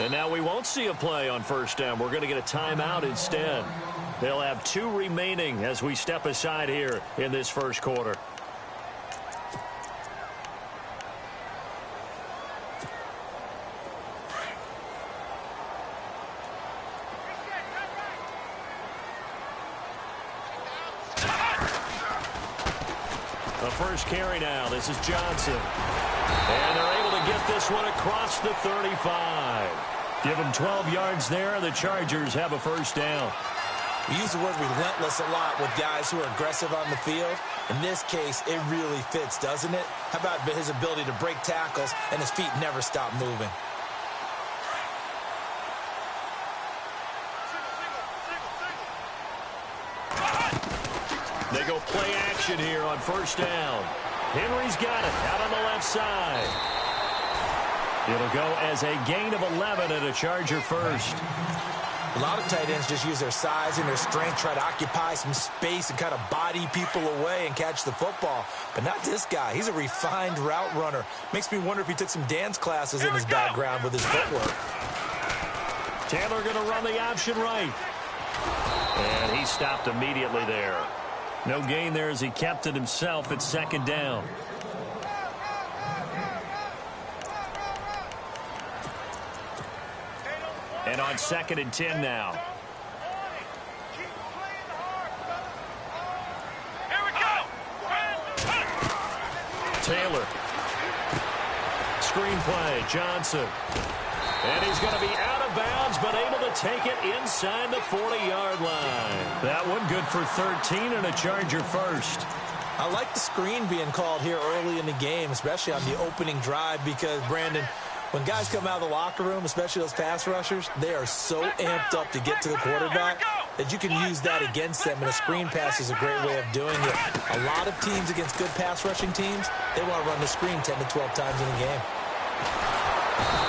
And now we won't see a play on first down. We're going to get a timeout instead. They'll have 2 remaining as we step aside here in this first quarter. The first carry now. This is Johnson. And they're able to get this one across the 35. Give them 12 yards there. The Chargers have a first down. We use the word relentless a lot with guys who are aggressive on the field. In this case, it really fits, doesn't it? How about his ability to break tackles and his feet never stop moving? They go play action here on first down. Henry's got it out on the left side. It'll go as a gain of 11 and a Charger first. A lot of tight ends just use their size and their strength, try to occupy some space and kind of body people away and catch the football. But not this guy. He's a refined route runner. Makes me wonder if he took some dance classes in his background with his footwork. Taylor going to run the option right. And he stopped immediately there. No gain there as he kept it himself at second down. And on 2nd and 10 now. Taylor. Screen play, Johnson. And he's going to be out of bounds, but able to take it inside the 40-yard line. That one good for 13 and a Charger first. I like the screen being called here early in the game, especially on the opening drive, because, Brandon, when guys come out of the locker room, especially those pass rushers, they are so amped up to get to the quarterback that you can use that against them, and a screen pass is a great way of doing it. A lot of teams against good pass rushing teams, they want to run the screen 10 to 12 times in a game.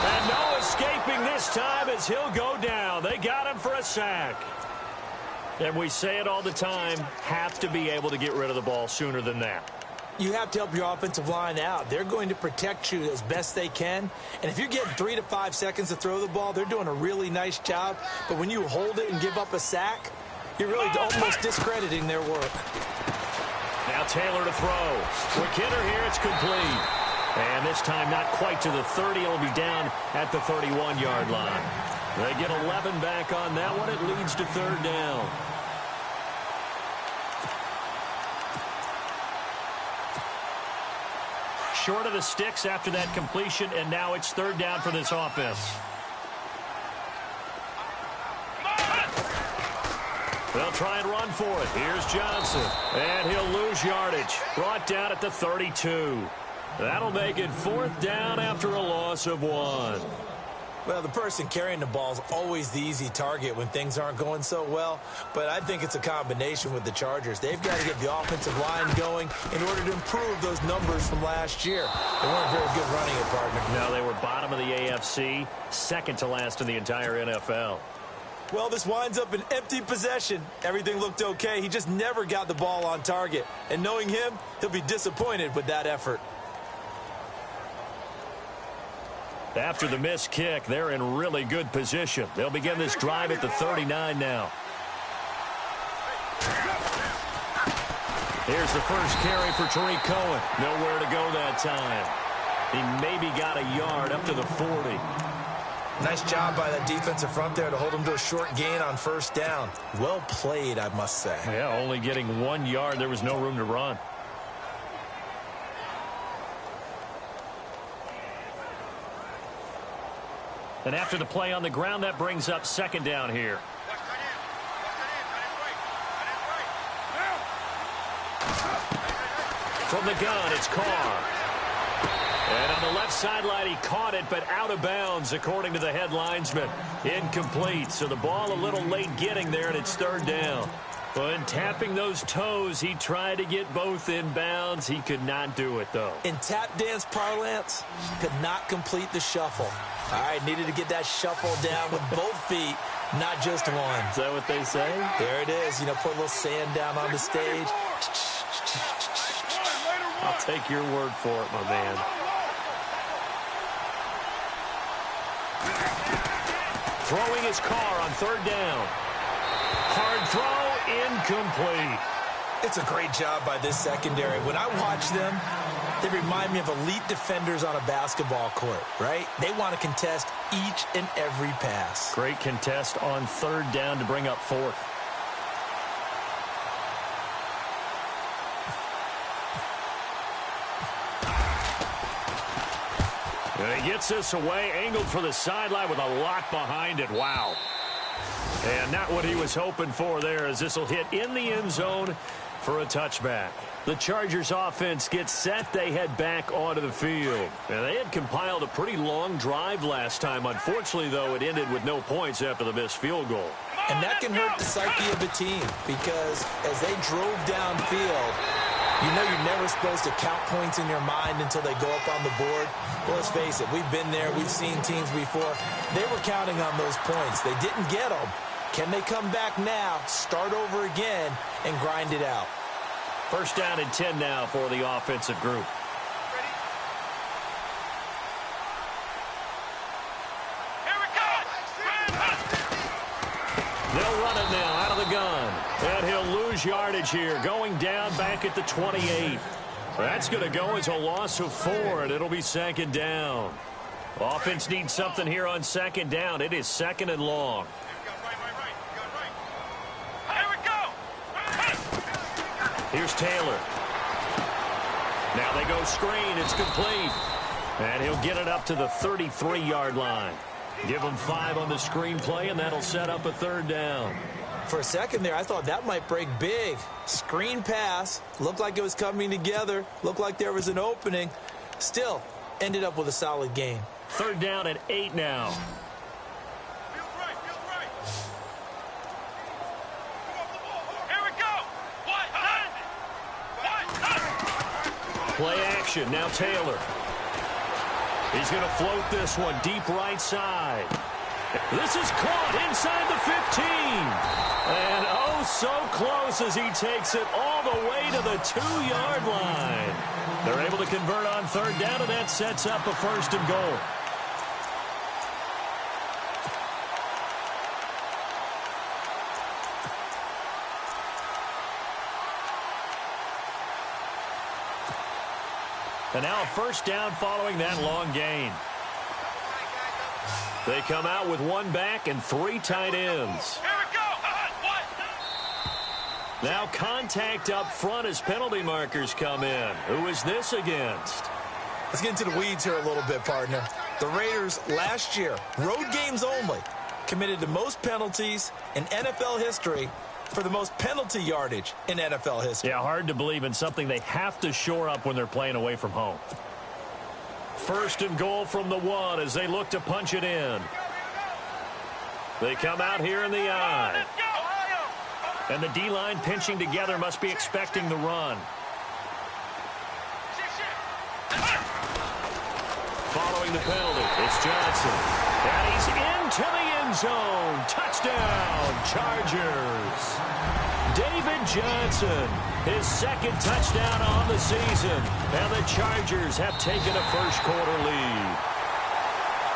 And no escaping this time as he'll go down. They got him for a sack. And we say it all the time, have to be able to get rid of the ball sooner than that. You have to help your offensive line out. They're going to protect you as best they can. And if you're getting 3 to 5 seconds to throw the ball, they're doing a really nice job. But when you hold it and give up a sack, you're really almost discrediting their work. Now Taylor to throw. McKinnon here, it's complete. And this time not quite to the 30. It'll be down at the 31-yard line. They get 11 back on that one. It leads to 3rd down. Short of the sticks after that completion, and now it's 3rd down for this offense. They'll try and run for it. Here's Johnson. And he'll lose yardage. Brought down at the 32. That'll make it 4th down after a loss of 1. Well, the person carrying the ball is always the easy target when things aren't going so well. But I think it's a combination with the Chargers. They've got to get the offensive line going in order to improve those numbers from last year. They weren't very good running it, partner. No, they were bottom of the AFC, 2nd to last in the entire NFL. Well, this winds up an empty possession. Everything looked okay. He just never got the ball on target. And knowing him, he'll be disappointed with that effort. After the missed kick, they're in really good position. They'll begin this drive at the 39 now. Here's the first carry for Tariq Cohen. Nowhere to go that time. He maybe got a yard up to the 40. Nice job by that defensive front there to hold him to a short gain on 1st down. Well played, I must say. Yeah, only getting 1 yard. There was no room to run. And after the play on the ground, that brings up 2nd down here. From the gun, it's Carr. And on the left sideline, he caught it, but out of bounds, according to the head linesman. Incomplete, so the ball a little late getting there, and it's 3rd down. But tapping those toes, he tried to get both in bounds. He could not do it, though. In tap dance parlance, could not complete the shuffle. All right, needed to get that shuffle down with both feet, not just one. Is that what they say? There it is. You know, put a little sand down on the stage. I'll take your word for it, my man. throwing his car on third down. Hard throw, incomplete. It's a great job by this secondary. When I watch them, they remind me of elite defenders on a basketball court, right? They want to contest each and every pass. Great contest on third down to bring up fourth. And he gets this away, angled for the sideline with a lot behind it. Wow. And not what he was hoping for there, as this will hit in the end zone for a touchback. The Chargers offense gets set. They head back onto the field. And they had compiled a pretty long drive last time. Unfortunately, though, it ended with no points after the missed field goal. And that can hurt the psyche of the team, because as they drove downfield, you know you're never supposed to count points in your mind until they go up on the board. Well, let's face it, we've been there. We've seen teams before. They were counting on those points. They didn't get them. Can they come back now, start over again, and grind it out? First down and 10 now for the offensive group. They'll run it now out of the gun. And he'll lose yardage here, going down back at the 28. That's going to go as a loss of 4, and it'll be second down. Offense needs something here on second down. It is second and long. Here's Taylor. Now they go screen. It's complete. And he'll get it up to the 33-yard line. Give him 5 on the screen play, and that'll set up a third down. For a second there, I thought that might break big. Screen pass. Looked like it was coming together. Looked like there was an opening. Still, ended up with a solid game. Third down and 8 now. Play action. Now Taylor. He's going to float this one deep right side. This is caught inside the 15. And oh, so close as he takes it all the way to the 2-yard line. They're able to convert on third down, and that sets up a first and goal. And now a first down following that long gain. They come out with 1 back and 3 tight ends. Now contact up front as penalty markers come in. Who is this against? Let's get into the weeds here a little bit, partner. The Raiders last year, road games only, committed the most penalties in NFL history for the most penalty yardage in NFL history. Yeah, hard to believe in something they have to shore up when they're playing away from home. First and goal from the 1 as they look to punch it in. They come out here in the I. And the D-line pinching together must be expecting the run. Following the penalty, it's Johnson. And he's into the end zone. Touchdown, Chargers. David Johnson, his second touchdown on the season. And the Chargers have taken a first-quarter lead.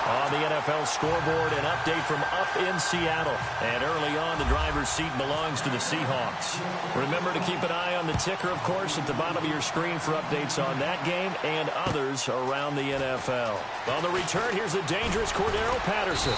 On the NFL scoreboard, an update from up in Seattle. And early on, the driver's seat belongs to the Seahawks. Remember to keep an eye on the ticker, of course, at the bottom of your screen for updates on that game and others around the NFL. On the return, here's the dangerous Cordero Patterson.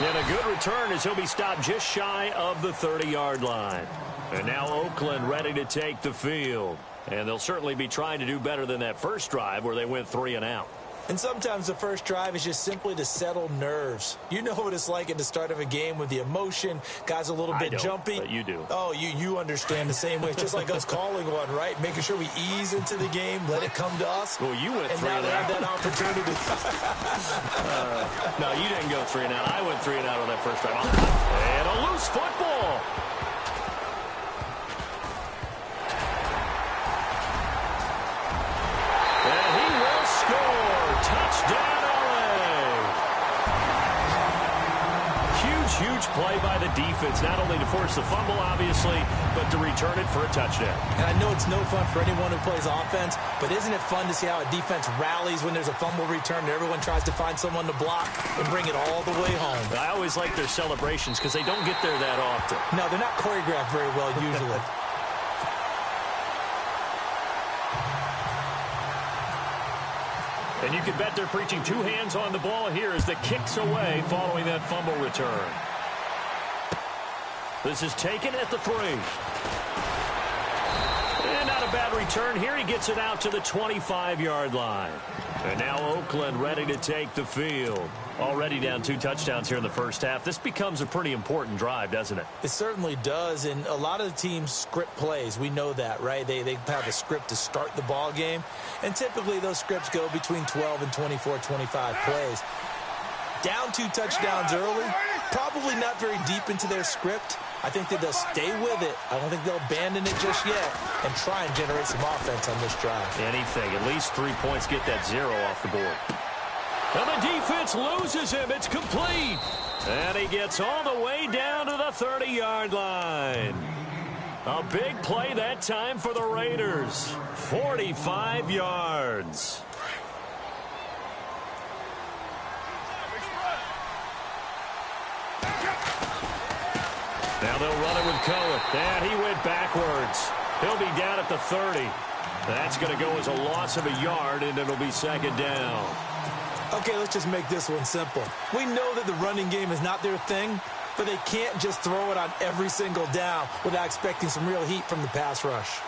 And a good return as he'll be stopped just shy of the 30-yard line. And now Oakland ready to take the field. And they'll certainly be trying to do better than that first drive where they went 3 and out. And sometimes the first drive is just simply to settle nerves. You know what it's like at the start of a game with the emotion. Guys a little bit jumpy. But you do. Oh, you understand the same way. It's just like us calling one, right? Making sure we ease into the game, let it come to us. Well, you went 3 and out. And now they have that opportunity. No, you didn't go 3 and out. I went 3 and out on that first drive. And a loose football. And he will score. Touchdown, LA. Huge Huge play by the defense, not only to force the fumble, obviously, but to return it for a touchdown. And I know it's no fun for anyone who plays offense, but isn't it fun to see how a defense rallies when there's a fumble return and everyone tries to find someone to block and bring it all the way home? I always like their celebrations because they don't get there that often. No, they're not choreographed very well usually. And you can bet they're preaching two hands on the ball here as the kick's away following that fumble return. This is taken at the 3. And not a bad return here. He gets it out to the 25-yard line. And now Oakland ready to take the field. Already down 2 touchdowns here in the first half. This becomes a pretty important drive, doesn't it? It certainly does, and a lot of the teams script plays. We know that, right? They have a script to start the ball game, and typically those scripts go between 12 and 24, 25 plays. Down 2 touchdowns early, probably not very deep into their script. I think that they'll stay with it. I don't think they'll abandon it just yet and try and generate some offense on this drive. Anything. At least 3 points, get that 0 off the board. And the defense loses him. It's complete. And he gets all the way down to the 30-yard line. A big play that time for the Raiders. 45 yards. Now they'll run it with Cohen. And he went backwards. He'll be down at the 30. That's going to go as a loss of a yard, and it'll be second down. Okay, let's just make this one simple. We know that the running game is not their thing, but they can't just throw it on every single down without expecting some real heat from the pass rush.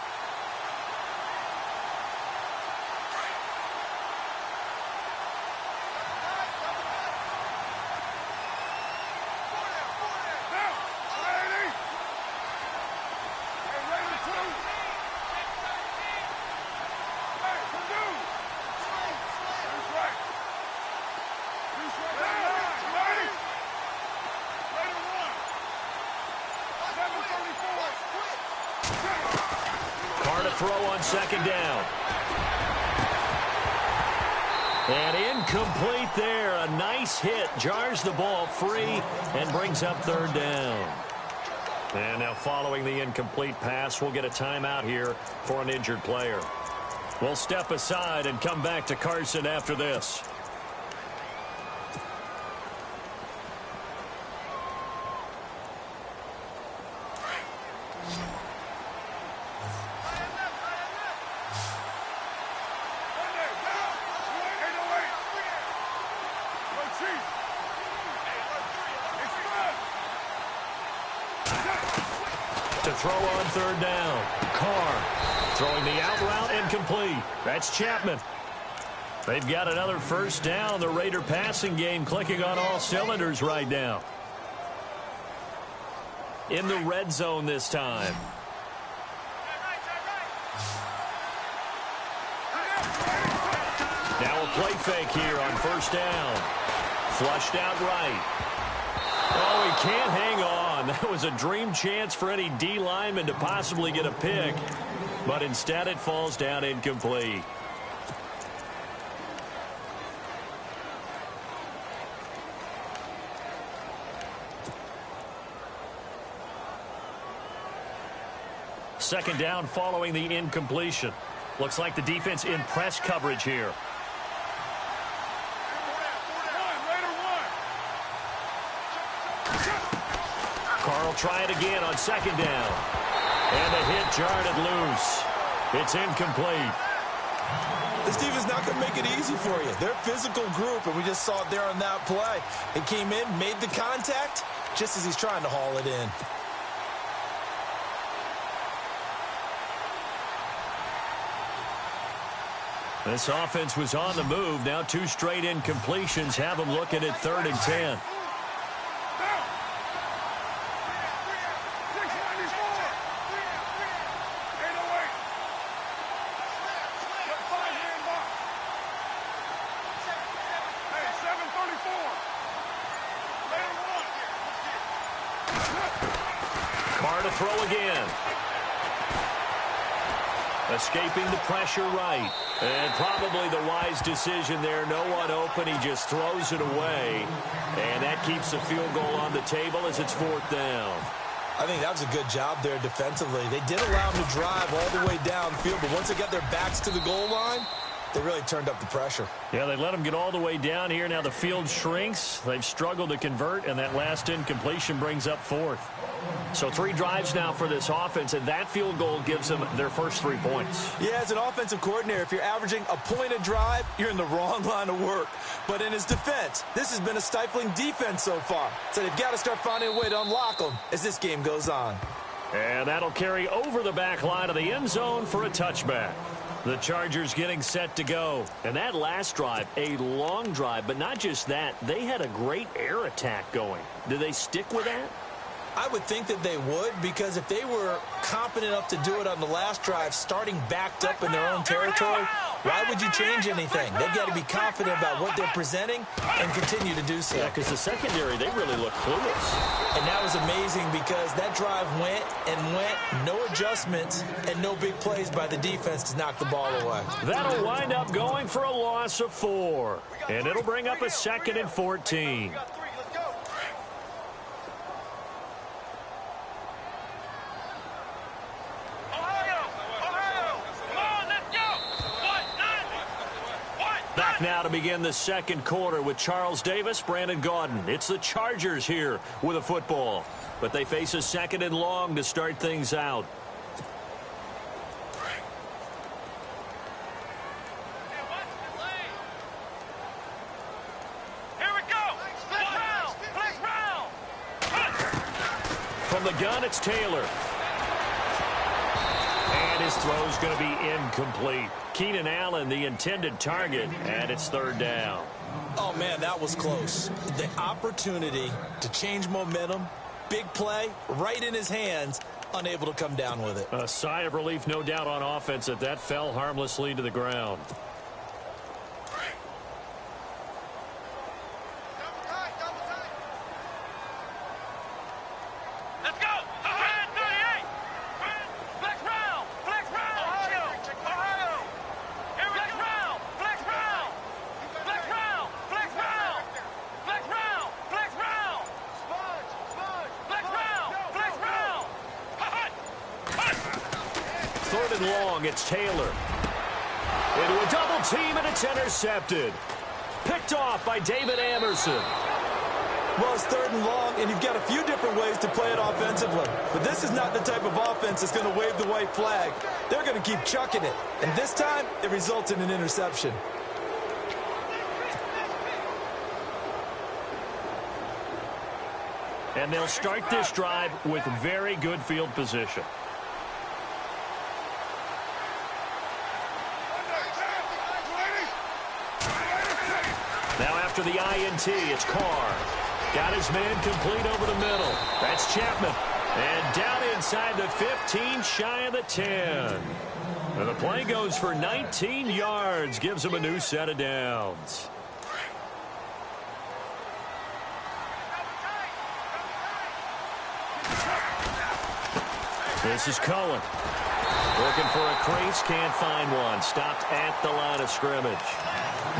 Throw on second down. And incomplete there. A nice hit. Jars the ball free and brings up third down. And now following the incomplete pass, we'll get a timeout here for an injured player. We'll step aside and come back to Carson after this. To throw on third down. Carr throwing the out route incomplete. That's Chapman. They've got another first down. The Raider passing game clicking on all cylinders right now. In the red zone this time. Now a play fake here on first down. Flushed out right. Oh, he can't hang on. That was a dream chance for any D lineman to possibly get a pick. But instead it falls down incomplete. Second down following the incompletion. Looks like the defense in press coverage here. Carl try it again on second down. And the hit jarred it loose. It's incomplete. This defense not going to make it easy for you. They're a physical group, and we just saw it there on that play. He came in, made the contact, just as he's trying to haul it in. This offense was on the move. Now 2 straight incompletions have them looking at 3rd and 10. Carr to throw again. Escaping the pressure right. And probably the wise decision there. No one open. He just throws it away. And that keeps the field goal on the table as it's 4th down. I think that was a good job there defensively. They did allow them to drive all the way downfield, but once they got their backs to the goal line, they really turned up the pressure. Yeah, they let them get all the way down here. Now the field shrinks. They've struggled to convert, and that last incompletion brings up 4th. So 3 drives now for this offense, and that field goal gives them their first 3 points. Yeah, as an offensive coordinator, if you're averaging a point a drive, you're in the wrong line of work. But in his defense, this has been a stifling defense so far. So they've got to start finding a way to unlock them as this game goes on. And that'll carry over the back line of the end zone for a touchback. The Chargers getting set to go. And that last drive, a long drive, but not just that. They had a great air attack going. Do they stick with that? I would think that they would, because if they were competent enough to do it on the last drive, starting backed up in their own territory, why would you change anything? They've got to be confident about what they're presenting and continue to do so. Yeah, because the secondary, they really look clueless. And that was amazing because that drive went and went, no adjustments and no big plays by the defense to knock the ball away. That'll wind up going for a loss of 4. And it'll bring up a 2nd and 14. Back now to begin the second quarter with Charles Davis, Brandon Gaudin. It's the Chargers here with a football, but they face a 2nd and long to start things out. Here we go. Flex round. From the gun, it's Taylor. And his throw's going to be incomplete. Keenan Allen, the intended target, and it's 3rd down. Oh, man, that was close. The opportunity to change momentum, big play, right in his hands, unable to come down with it. A sigh of relief, no doubt, on offense that fell harmlessly to the ground. Let's go. 38. Flex round. Ohio. Here we go. Flex round. Third and long, it's Taylor. Into a double team, and it's intercepted. Picked off by David Amerson. Well, it's 3rd and long, and you've got a few different ways to play it offensively. But this is not the type of offense that's going to wave the white flag. They're going to keep chucking it. And this time, it results in an interception. And they'll start this drive with very good field position. Now after the INT, it's Carr. Got his man complete over the middle. That's Chapman. And down inside the 15, shy of the 10. And the play goes for 19 yards. Gives him a new set of downs. This is Cohen. Looking for a crease, can't find one. Stopped at the line of scrimmage.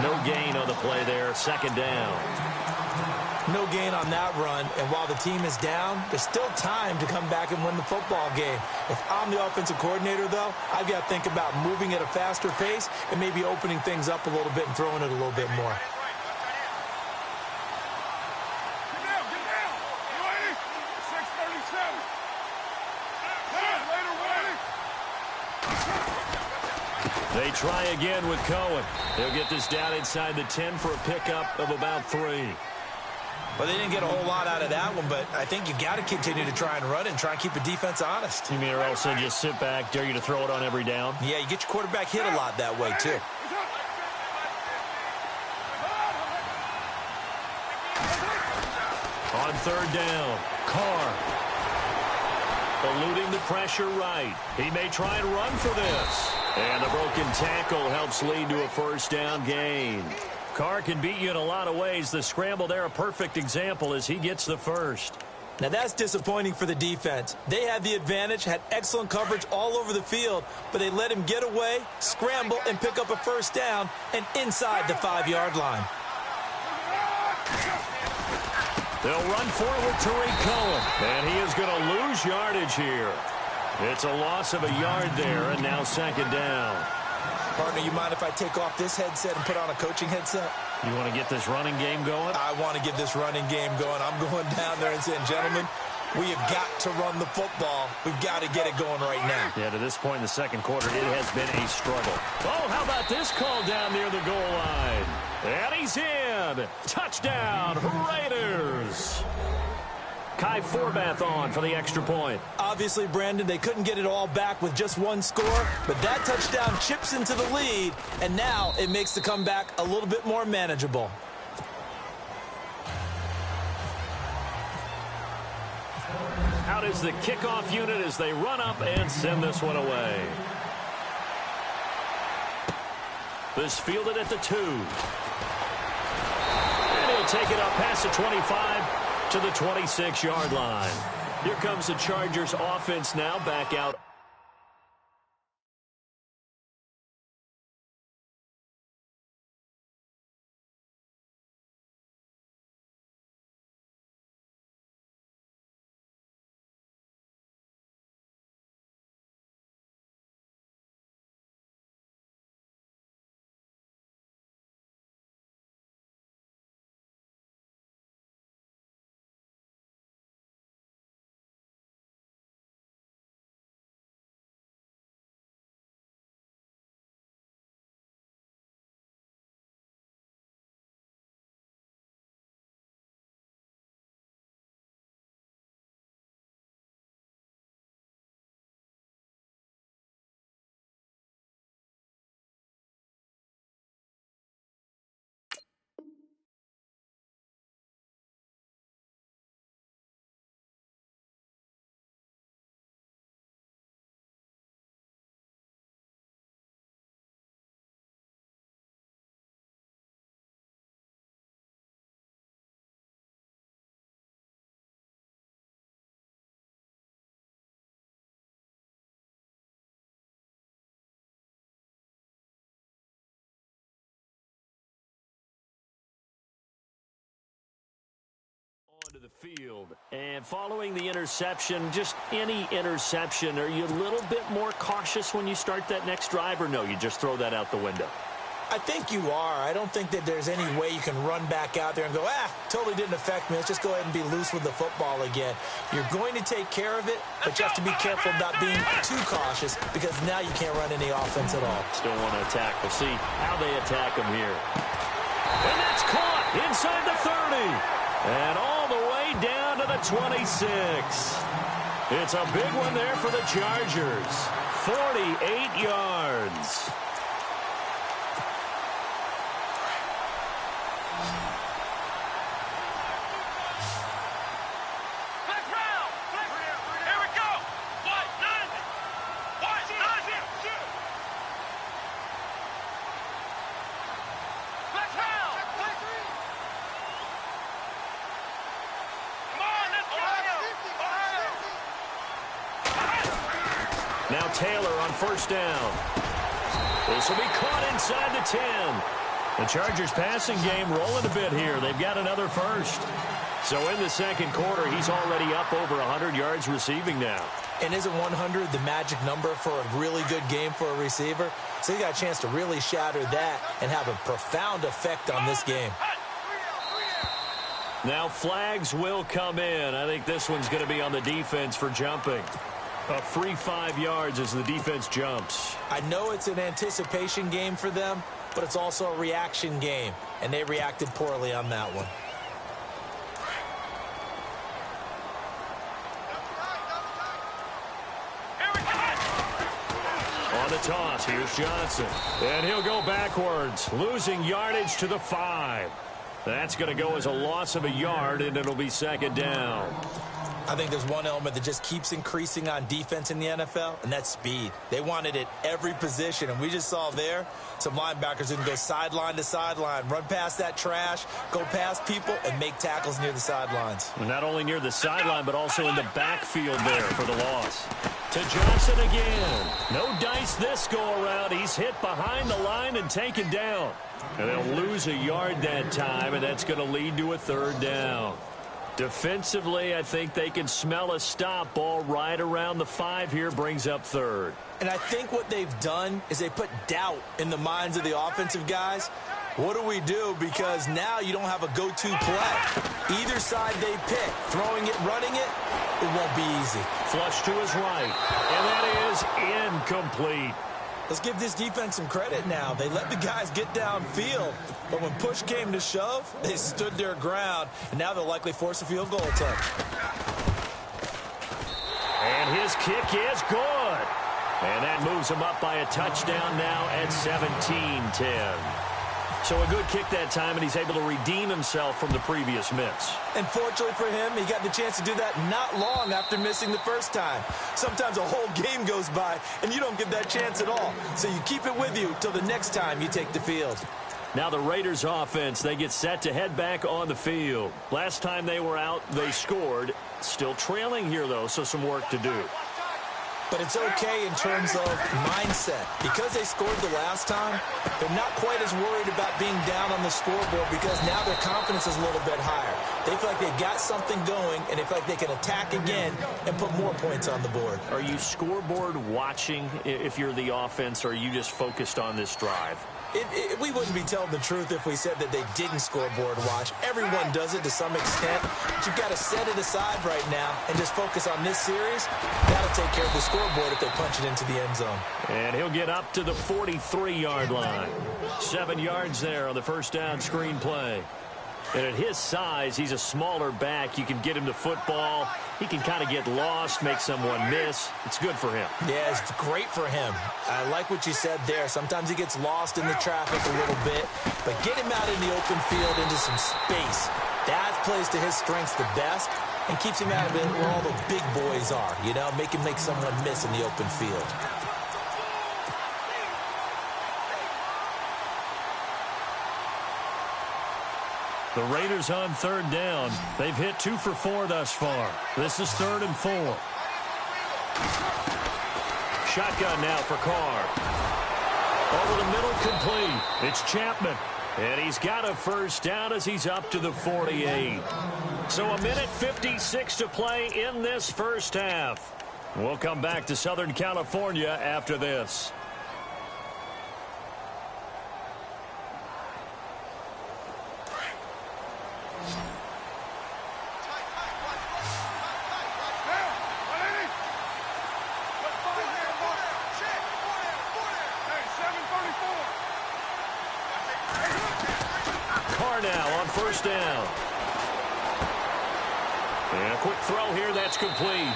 No gain on the play there, 2nd down. No gain on that run, and while the team is down, there's still time to come back and win the football game. If I'm the offensive coordinator, though, I've got to think about moving at a faster pace and maybe opening things up a little bit and throwing it a little bit more. They try again with Cohen. He'll get this down inside the 10 for a pickup of about 3. Well, they didn't get a whole lot out of that one, but I think you got to continue to try and run and try and keep the defense honest. You mean or else they just sit back, dare you to throw it on every down? Yeah, you get your quarterback hit a lot that way, too. On 3rd down, Carr. Eluding the pressure right. He may try and run for this. And the broken tackle helps lead to a 1st down gain. Carr can beat you in a lot of ways. The scramble there, a perfect example as he gets the first. Now that's disappointing for the defense. They had the advantage, had excellent coverage all over the field, but they let him get away, scramble, and pick up a first down and inside the 5-yard line. They'll run forward to Tariq Cohen, and he is going to lose yardage here. It's a loss of a yard there, and now second down. Partner, you mind if I take off this headset and put on a coaching headset? You want to get this running game going? I want to get this running game going. I'm going down there and saying, gentlemen, we have got to run the football. We've got to get it going right now. Yeah, to this point in the second quarter, it has been a struggle. Oh, how about this call down near the goal line? And he's in. Touchdown, Raiders. Kai Forbath on for the extra point. Obviously, Brandon, they couldn't get it all back with just one score, but that touchdown chips into the lead, and now it makes the comeback a little bit more manageable. Out is the kickoff unit as they run up and send this one away. This fielded at the 2. And he'll take it up past the 25 to the 26-yard line. Here comes the Chargers offense now back out. To the field. And following the interception, just any interception, are you a little bit more cautious when you start that next drive, or no, you just throw that out the window? I think you are. I don't think that there's any way you can run back out there and go, totally didn't affect me. Let's just go ahead and be loose with the football again. You're going to take care of it, but you have to be careful about being too cautious because now you can't run any offense at all. Still want to attack. We'll see how they attack them here. And that's caught inside the 30. And all the way down to the 26. It's a big one there for the Chargers. 48 yards. Now Taylor on first down. This will be caught inside the 10. The Chargers passing game rolling a bit here. They've got another first. So in the second quarter, he's already up over 100 yards receiving now. And isn't 100 the magic number for a really good game for a receiver? So he got a chance to really shatter that and have a profound effect on this game. Now flags will come in. I think this one's going to be on the defense for jumping. A free 5 yards as the defense jumps. I know it's an anticipation game for them, but it's also a reaction game, and they reacted poorly on that one. On the toss, here's Johnson. And he'll go backwards, losing yardage to the 5. That's going to go as a loss of a yard, and it'll be second down. I think there's one element that just keeps increasing on defense in the NFL, and that's speed. They want it at every position, and we just saw there some linebackers who can go sideline to sideline, run past that trash, go past people, and make tackles near the sidelines. And not only near the sideline, but also in the backfield there for the loss. To Johnson again. No dice this go-around. He's hit behind the line and taken down. And they'll lose a yard that time, and that's going to lead to a third down. Defensively, I think they can smell a stop. Ball right around the 5 here, brings up third. And I think what they've done is they put doubt in the minds of the offensive guys. What do we do? Because now you don't have a go-to play. Either side they pick, throwing it, running it, it won't be easy. Flush to his right, and that is incomplete. Let's give this defense some credit now. They let the guys get downfield, but when push came to shove, they stood their ground, and now they'll likely force a field goal attempt. And his kick is good. And that moves him up by a touchdown now at 17-10. So a good kick that time, and he's able to redeem himself from the previous miss. And fortunately for him, he got the chance to do that not long after missing the first time. Sometimes a whole game goes by, and you don't get that chance at all. So you keep it with you till the next time you take the field. Now the Raiders offense, they get set to head back on the field. Last time they were out, they scored. Still trailing here, though, so some work to do. But it's okay in terms of mindset. Because they scored the last time, they're not quite as worried about being down on the scoreboard because now their confidence is a little bit higher. They feel like they've got something going, and they feel like they can attack again and put more points on the board. Are you scoreboard watching if you're the offense, or are you just focused on this drive? We wouldn't be telling the truth if we said that they didn't scoreboard watch. Everyone does it to some extent. But you've got to set it aside right now and just focus on this series. That'll take care of the scoreboard if they punch it into the end zone. And he'll get up to the 43-yard line. 7 yards there on the first down screen play. And at his size, he's a smaller back. You can get him the football. He can kind of get lost, make someone miss. It's good for him. Yeah, it's great for him. I like what you said there. Sometimes he gets lost in the traffic a little bit. But get him out in the open field into some space. That plays to his strengths the best and keeps him out of it where all the big boys are. You know, make him make someone miss in the open field. The Raiders on third down. They've hit 2 for 4 thus far. This is 3rd and 4. Shotgun now for Carr. Over the middle, complete. It's Chapman. And he's got a first down as he's up to the 48. So a minute 56 to play in this first half. We'll come back to Southern California after this. Now on first down. And a quick throw here, that's complete.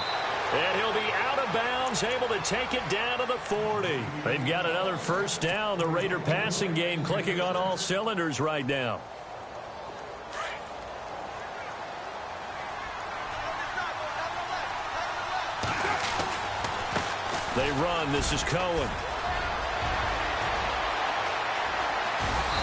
And he'll be out of bounds, able to take it down to the 40. They've got another first down. The Raider passing game clicking on all cylinders right now. They run. This is Cohen.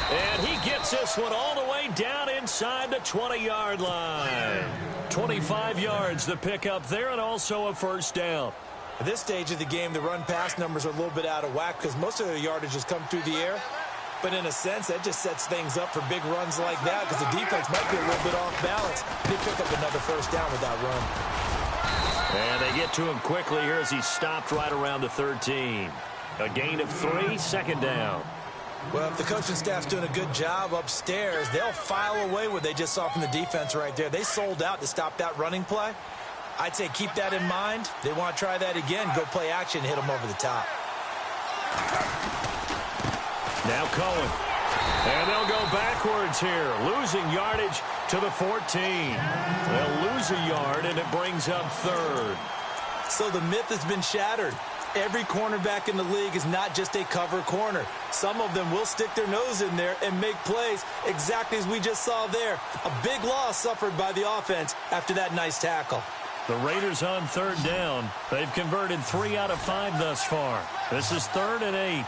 And he gets this one all the way down inside the 20-yard line. 25 yards the pickup there, and also a first down. At this stage of the game, the run-pass numbers are a little bit out of whack because most of their yardage has come through the air. But in a sense, that just sets things up for big runs like that because the defense might be a little bit off balance. They pick up another first down with that run. And they get to him quickly here as he's stopped right around the 13. A gain of 3, second down. Well, if the coaching staff's doing a good job upstairs, they'll file away what they just saw from the defense right there. They sold out to stop that running play. I'd say keep that in mind. They want to try that again, go play action, hit them over the top. Now Cohen. And they'll go backwards here, losing yardage to the 14. They'll lose a yard, and it brings up third. So the myth has been shattered. Every cornerback in the league is not just a cover corner. Some of them will stick their nose in there and make plays exactly as we just saw there. A big loss suffered by the offense after that nice tackle. The Raiders on 3rd down. They've converted 3 out of 5 thus far. This is 3rd and 8.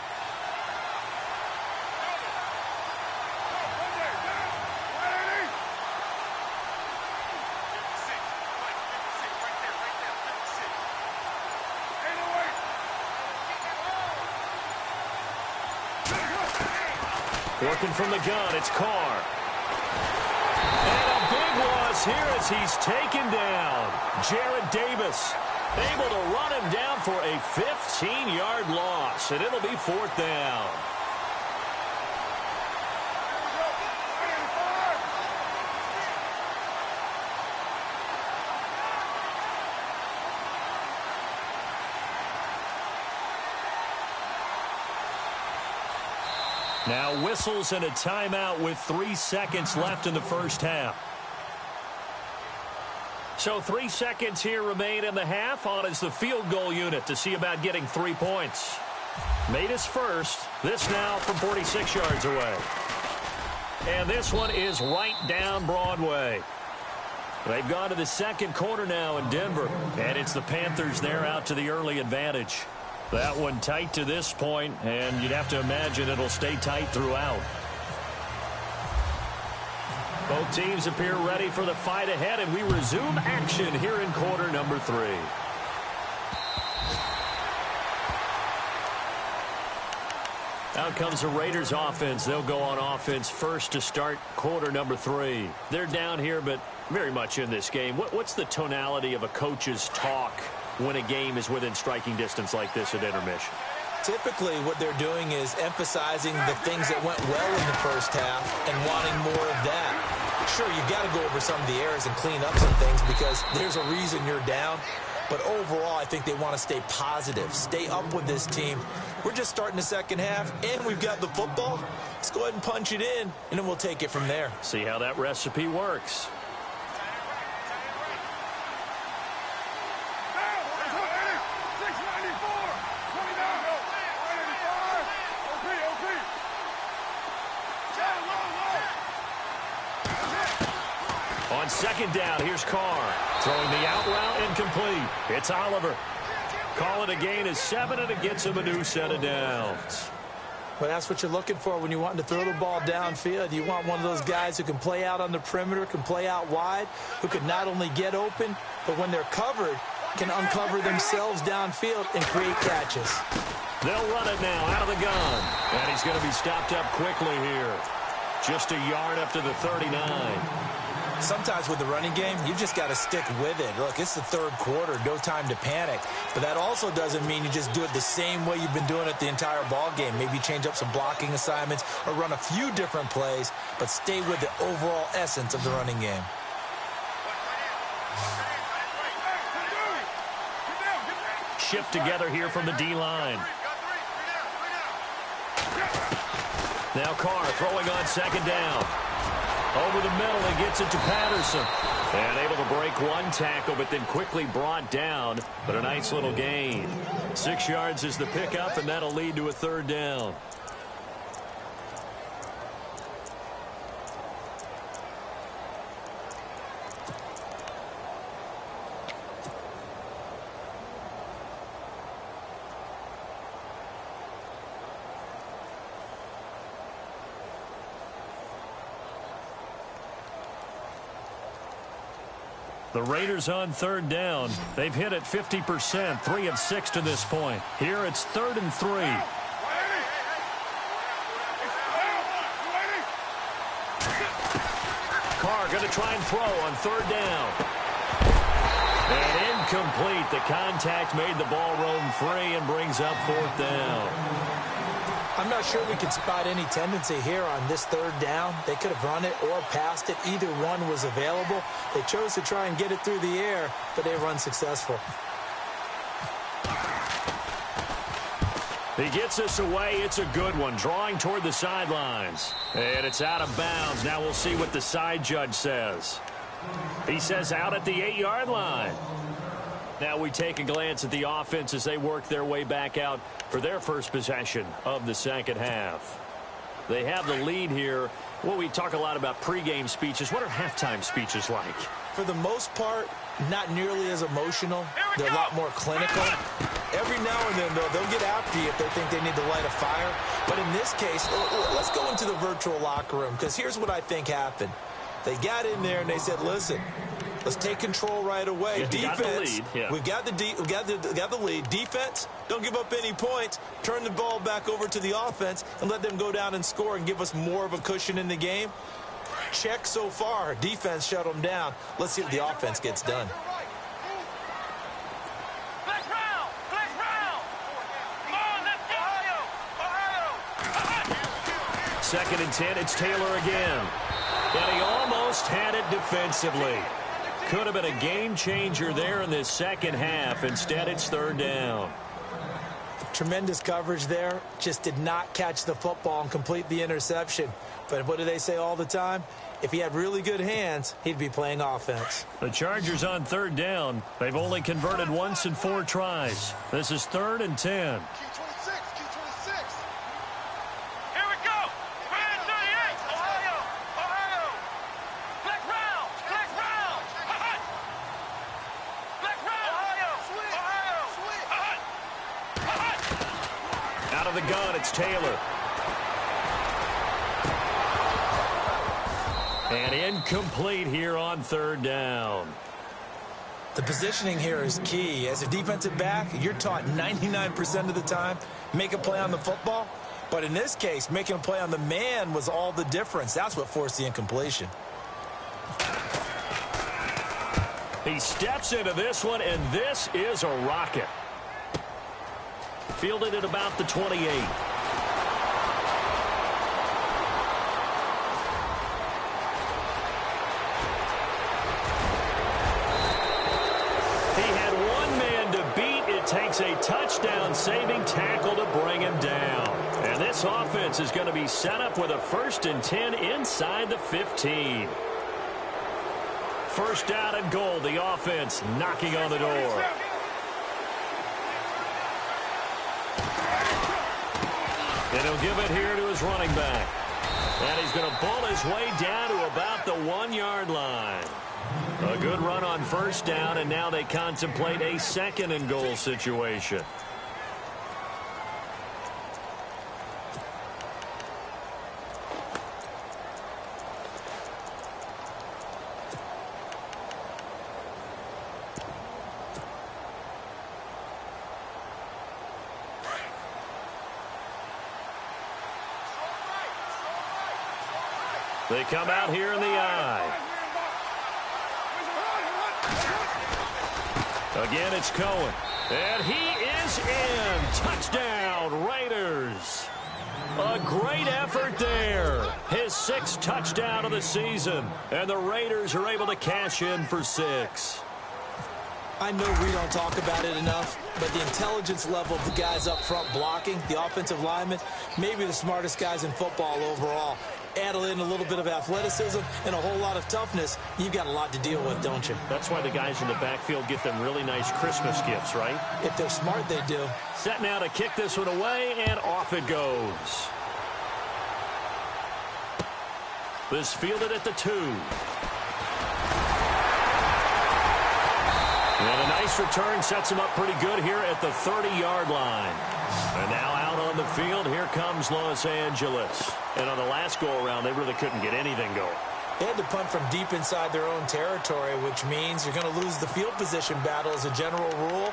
Working from the gun, it's Carr. And a big loss here as he's taken down. Jarrad Davis able to run him down for a 15-yard loss, and it'll be 4th down. Now whistles and a timeout with 3 seconds left in the first half. So 3 seconds here remain in the half. On is the field goal unit to see about getting 3 points. Made his first. This now from 46 yards away. And this one is right down Broadway. They've gone to the second quarter now in Denver. And it's the Panthers there out to the early advantage. That one tight to this point, and you'd have to imagine it'll stay tight throughout. Both teams appear ready for the fight ahead, and we resume action here in quarter number 3. Out comes the Raiders offense. They'll go on offense first to start quarter number 3. They're down here, but very much in this game. What's the tonality of a coach's talk when a game is within striking distance like this at intermission? Typically, what they're doing is emphasizing the things that went well in the first half and wanting more of that. Sure, you've got to go over some of the errors and clean up some things because there's a reason you're down. But overall, I think they want to stay positive, stay up with this team. We're just starting the second half, and we've got the football. Let's go ahead and punch it in, and then we'll take it from there. See how that recipe works. On second down, here's Carr. Throwing the out route incomplete. It's Oliver. Call it a gain of 7, and it gets him a new set of downs. Well, that's what you're looking for when you're wanting to throw the ball downfield. You want one of those guys who can play out on the perimeter, can play out wide, who can not only get open, but when they're covered, can uncover themselves downfield and create catches. They'll run it now out of the gun. And he's going to be stopped up quickly here. Just a yard up to the 39. Sometimes with the running game, you've just got to stick with it. Look, it's the third quarter, no time to panic. But that also doesn't mean you just do it the same way you've been doing it the entire ball game. Maybe change up some blocking assignments or run a few different plays, but stay with the overall essence of the running game. Shift together here from the D-line. Now Carr throwing on second down. Over the middle, he gets it to Patterson. And able to break one tackle, but then quickly brought down. But a nice little gain. 6 yards is the pickup, and that'll lead to a third down. The Raiders on third down. They've hit it 50%, 3 of 6 to this point. Here it's 3rd and 3. Carr going to try and throw on third down. And incomplete. The contact made the ball roam free and brings up 4th down. I'm not sure we can spot any tendency here on this third down. They could have run it or passed it. Either one was available. They chose to try and get it through the air, but they were unsuccessful. He gets this away. It's a good one. Drawing toward the sidelines. And it's out of bounds. Now we'll see what the side judge says. He says out at the 8-yard line. Now we take a glance at the offense as they work their way back out for their first possession of the second half. They have the lead here. Well, we talk a lot about pregame speeches. What are halftime speeches like? For the most part, not nearly as emotional. They're a lot more clinical. Every now and then, though, they'll get after you if they think they need to light a fire. But in this case, let's go into the virtual locker room, because here's what I think happened. They got in there and they said, listen, let's take control right away. Defense, we've got the lead. Defense, don't give up any points. Turn the ball back over to the offense and let them go down and score and give us more of a cushion in the game. Check so far. Defense shut them down. Let's see what the offense gets done. Second and 10, it's Taylor again. And he almost had it defensively. Could have been a game changer there in this second half. Instead, it's third down. Tremendous coverage there. Just did not catch the football and complete the interception. But what do they say all the time? If he had really good hands, he'd be playing offense. The Chargers on third down. They've only converted once in 4 tries. This is third and 10. Out of the gun, it's Taylor. And incomplete here on third down. The positioning here is key. As a defensive back, you're taught 99% of the time, make a play on the football. But in this case, making a play on the man was all the difference. That's what forced the incompletion. He steps into this one, and this is a rocket. Fielded at about the 28. Takes a touchdown-saving tackle to bring him down. And this offense is going to be set up with a 1st and 10 inside the 15. First down and goal, the offense knocking on the door. And he'll give it here to his running back. And he's going to pull his way down to about the 1-yard line. A good run on first down, and now they contemplate a 2nd and goal situation. They come out here in the eye. Again, it's Cohen. And he is in. Touchdown, Raiders. A great effort there. His 6th touchdown of the season. And the Raiders are able to cash in for 6. I know we don't talk about it enough, but the intelligence level of the guys up front blocking, the offensive linemen, maybe the smartest guys in football overall. Add in a little bit of athleticism and a whole lot of toughness, you've got a lot to deal with, don't you? That's why the guys in the backfield get them really nice Christmas gifts, right? If they're smart, they do. Set now to kick this one away, and off it goes. This fielded at the 2. And a nice return sets him up pretty good here at the 30-yard line. And now out on the field, here comes Los Angeles. And on the last go-around, they really couldn't get anything going. They had to punt from deep inside their own territory, which means you're going to lose the field position battle as a general rule.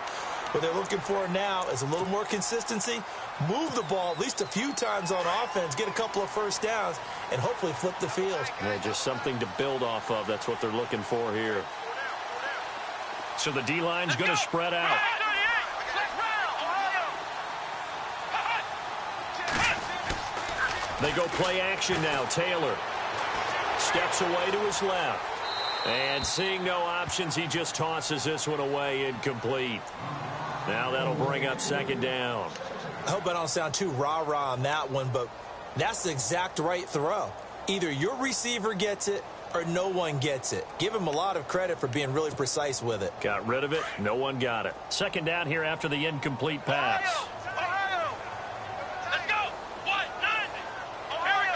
What they're looking for now is a little more consistency, move the ball at least a few times on offense, get a couple of first downs, and hopefully flip the field. Yeah, just something to build off of. That's what they're looking for here. So the D-line's going to spread out. They go play action now. Taylor steps away to his left. And seeing no options, he just tosses this one away incomplete. Now that'll bring up 2nd down. I hope I don't sound too rah-rah on that one, but that's the exact right throw. Either your receiver gets it or no one gets it. Give him a lot of credit for being really precise with it. Got rid of it. No one got it. 2nd down here after the incomplete pass. Ohio! Let's go! 1-9! Ohio!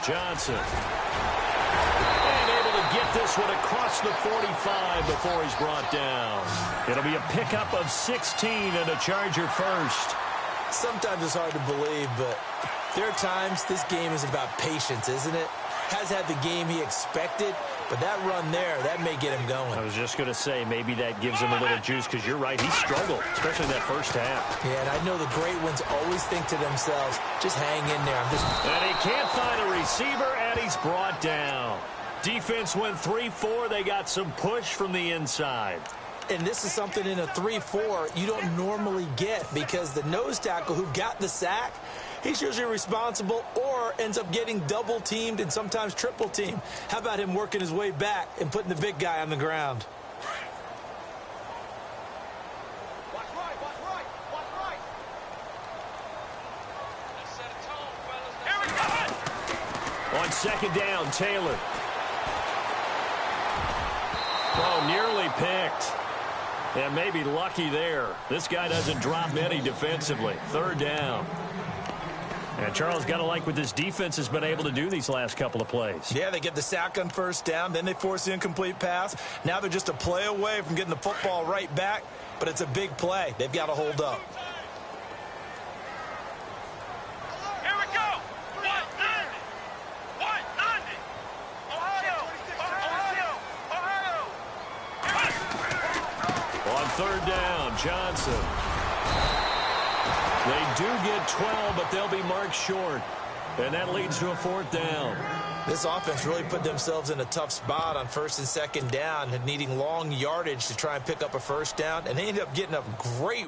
Johnson. And able to get this one across the 45 before he's brought down. It'll be a pickup of 16 and a Charger first. Sometimes it's hard to believe, but there are times this game is about patience, isn't it? Has had the game he expected, but that run there, that may get him going. I was just going to say, maybe that gives him a little juice, because you're right, he struggled, especially in that first half. Yeah, and I know the great ones always think to themselves, just hang in there. And he can't find a receiver, and he's brought down. Defense went 3-4. They got some push from the inside. And this is something in a 3-4 you don't normally get, because the nose tackle who got the sack, he's usually responsible or ends up getting double-teamed and sometimes triple-teamed. How about him working his way back and putting the big guy on the ground? Watch right, watch right, watch right. Let's set a tone, fellas. Here we go. On second down, Taylor. Oh, nearly picked. And maybe lucky there. This guy doesn't drop many defensively. Third down. And Charles, got to like what this defense has been able to do these last couple of plays. Yeah, they get the sack on first down, then they force the incomplete pass. Now they're just a play away from getting the football right back, but it's a big play. They've got to hold up. Here we go. 190. 190. Ohio. Ohio. Ohio. On third down, Johnson. They do get 12, but they'll be marked short. And that leads to a fourth down. This offense really put themselves in a tough spot on first and second down, and needing long yardage to try and pick up a first down, and they ended up getting a great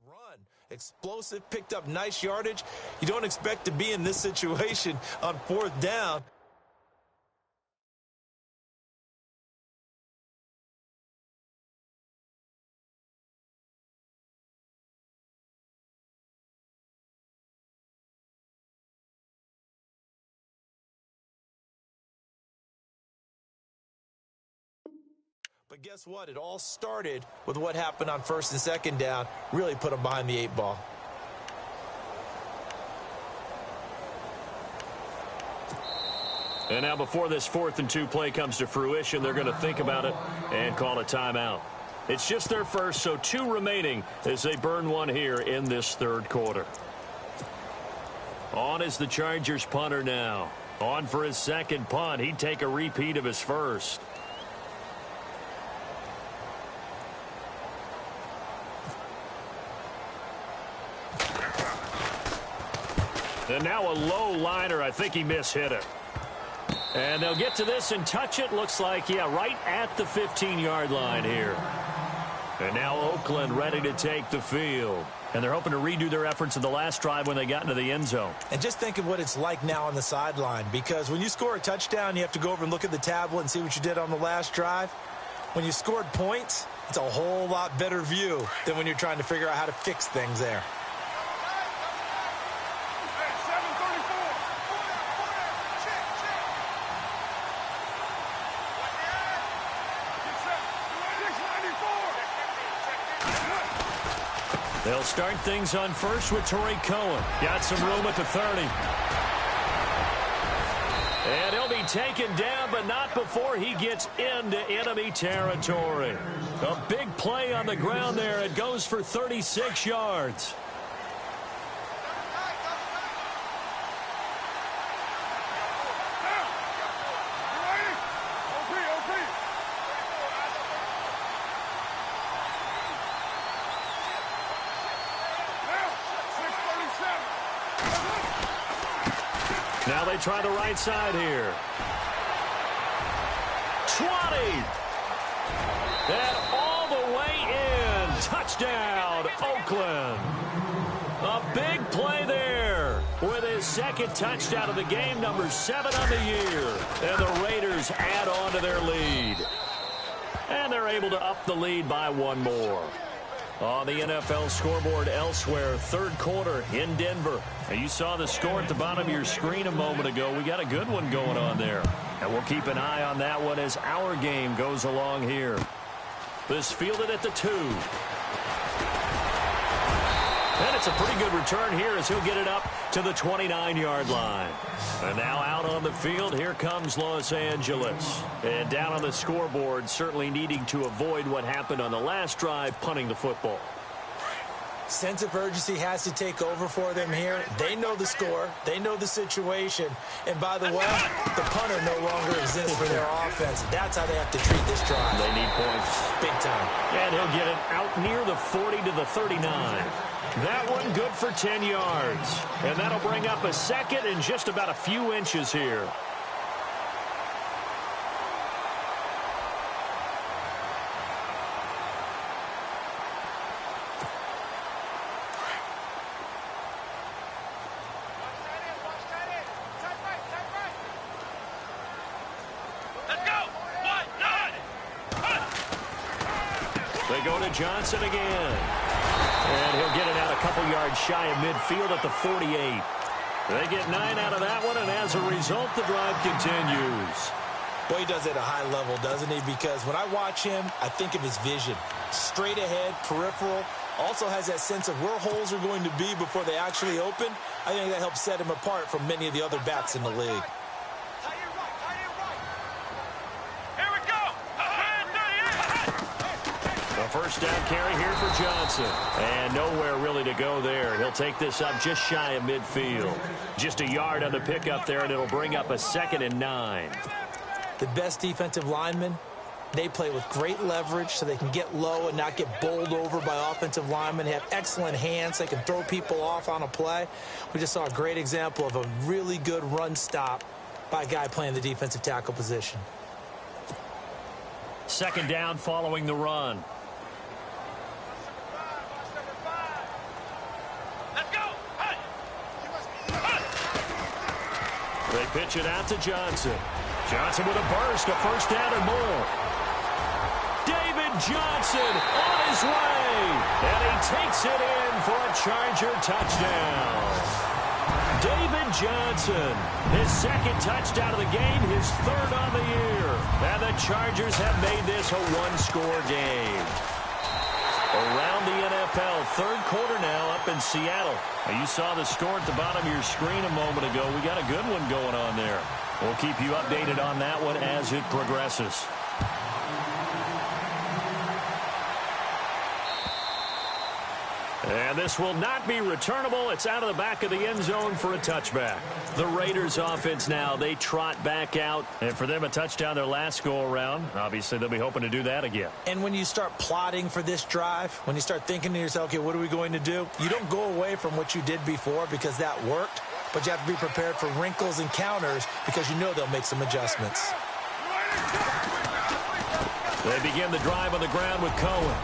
run. Explosive, picked up nice yardage. You don't expect to be in this situation on fourth down. But guess what? It all started with what happened on first and second down. Really put them behind the 8 ball. And now before this 4th and 2 play comes to fruition, they're going to think about it and call a timeout. It's just their first, so 2 remaining as they burn one here in this third quarter. On is the Chargers punter now. On for his second punt. He'd take a repeat of his first. And now a low liner. I think he mishit it. And they'll get to this and touch it. Looks like, yeah, right at the 15-yard line here. And now Oakland ready to take the field. And they're hoping to redo their efforts in the last drive when they got into the end zone. And just think of what it's like now on the sideline, because when you score a touchdown, you have to go over and look at the tablet and see what you did on the last drive. When you scored points, it's a whole lot better view than when you're trying to figure out how to fix things there. They'll start things on first with Torrey Cohen. Got some room at the 30. And he'll be taken down, but not before he gets into enemy territory. A big play on the ground there. It goes for 36 yards. Now they try the right side here. 20. And all the way in. Touchdown, Oakland. A big play there with his second touchdown of the game, number 7 on the year. And the Raiders add on to their lead. And they're able to up the lead by one more. On the NFL scoreboard elsewhere, third quarter in Denver. And you saw the score at the bottom of your screen a moment ago. We got a good one going on there. And we'll keep an eye on that one as our game goes along here. This fielded at the 2. And it's a pretty good return here as he'll get it up to the 29-yard line. And now out on the field, here comes Los Angeles. And down on the scoreboard, certainly needing to avoid what happened on the last drive, punting the football. Sense of urgency has to take over for them here. They know the score. They know the situation. And by the way, the punter no longer exists for their offense. That's how they have to treat this drive. They need points. Big time. And he'll get it out near the 40 to the 39. That one good for 10 yards. And that'll bring up a second and just about a few inches here. They go to Johnson again. And he'll get it out a couple yards shy of midfield at the 48. They get 9 out of that one, and as a result, the drive continues. Boy, he does it at a high level, doesn't he? Because when I watch him, I think of his vision. Straight ahead, peripheral. Also has that sense of where holes are going to be before they actually open. I think that helps set him apart from many of the other backs in the league. First down carry here for Johnson. And nowhere really to go there. He'll take this up just shy of midfield. Just a yard on the pickup there, and it'll bring up a 2nd and 9. The best defensive linemen, they play with great leverage so they can get low and not get bowled over by offensive linemen. They have excellent hands. They can throw people off on a play. We just saw a great example of a really good run stop by a guy playing the defensive tackle position. 2nd down following the run. They pitch it out to Johnson. Johnson with a burst, a first down and more. David Johnson on his way. And he takes it in for a Charger touchdown. David Johnson, his 2nd touchdown of the game, his 3rd on the year. And the Chargers have made this a one-score game. Around the NFL, third quarter now up in Seattle. Now you saw the score at the bottom of your screen a moment ago. We got a good one going on there. We'll keep you updated on that one as it progresses. And this will not be returnable. It's out of the back of the end zone for a touchback. The Raiders offense now, they trot back out. And for them, a touchdown their last go-around. Obviously, they'll be hoping to do that again. And when you start plotting for this drive, when you start thinking to yourself, okay, what are we going to do? You don't go away from what you did before because that worked. But you have to be prepared for wrinkles and counters because you know they'll make some adjustments. They begin the drive on the ground with Cohen.